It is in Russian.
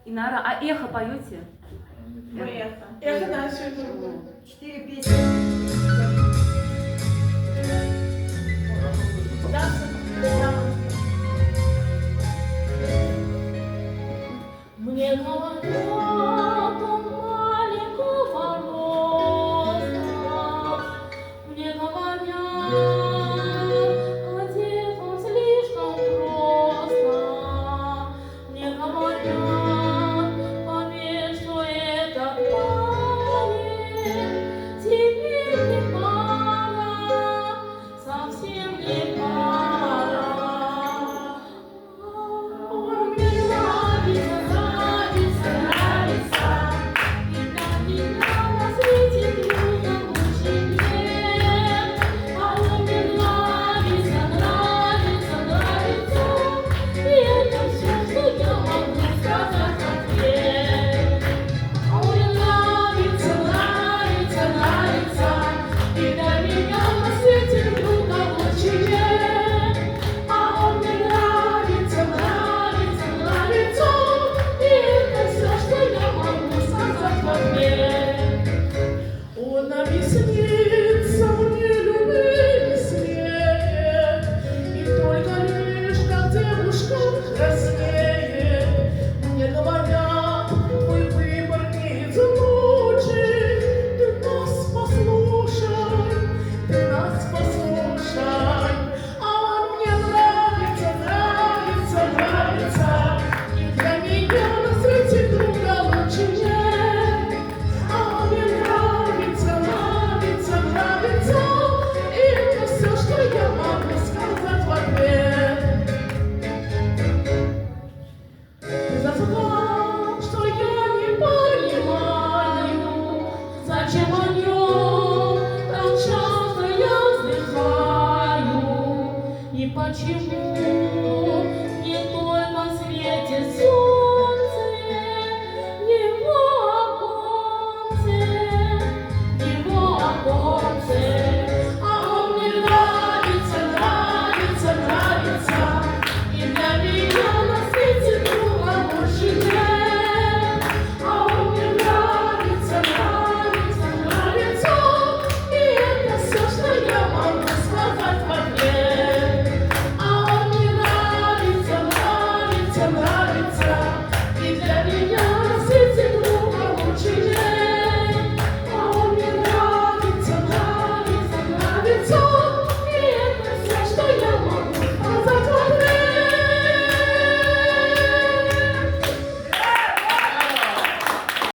Инара, а эхо поете? Эхо. Эхо наше. 4 песни. Мне говорят, он маленького роста, мне говорят, одет он слишком просто, мне говорят, поверь, что этот парень тебе не пара, совсем не пара. Он мне нравится, нравится, нравится, и для меня на свете друга лучше нет. А он мне нравится, нравится, нравится, и это все, что я могу сказать в ответ. Он мне нравится, нравится, нравится, и для меня на свете друга лучше нет. А он мне нравится, нравится, нравится, и это все, что я могу сказать в ответ. Он объяснится мне любви веселее, и только лишь как девушка краснеет. Мне говорят, мой выбор не из лучших, ты нас послушай, ты нас послушай. А он мне нравится, нравится, нравится, и для меня на свете друга лучше нет. А он мне нравится, нравится, нравится, и это все, что я могу сказать в ответ. Из-за того, что я не понимаю, зачем о нем так часто я вздыхаю, и почему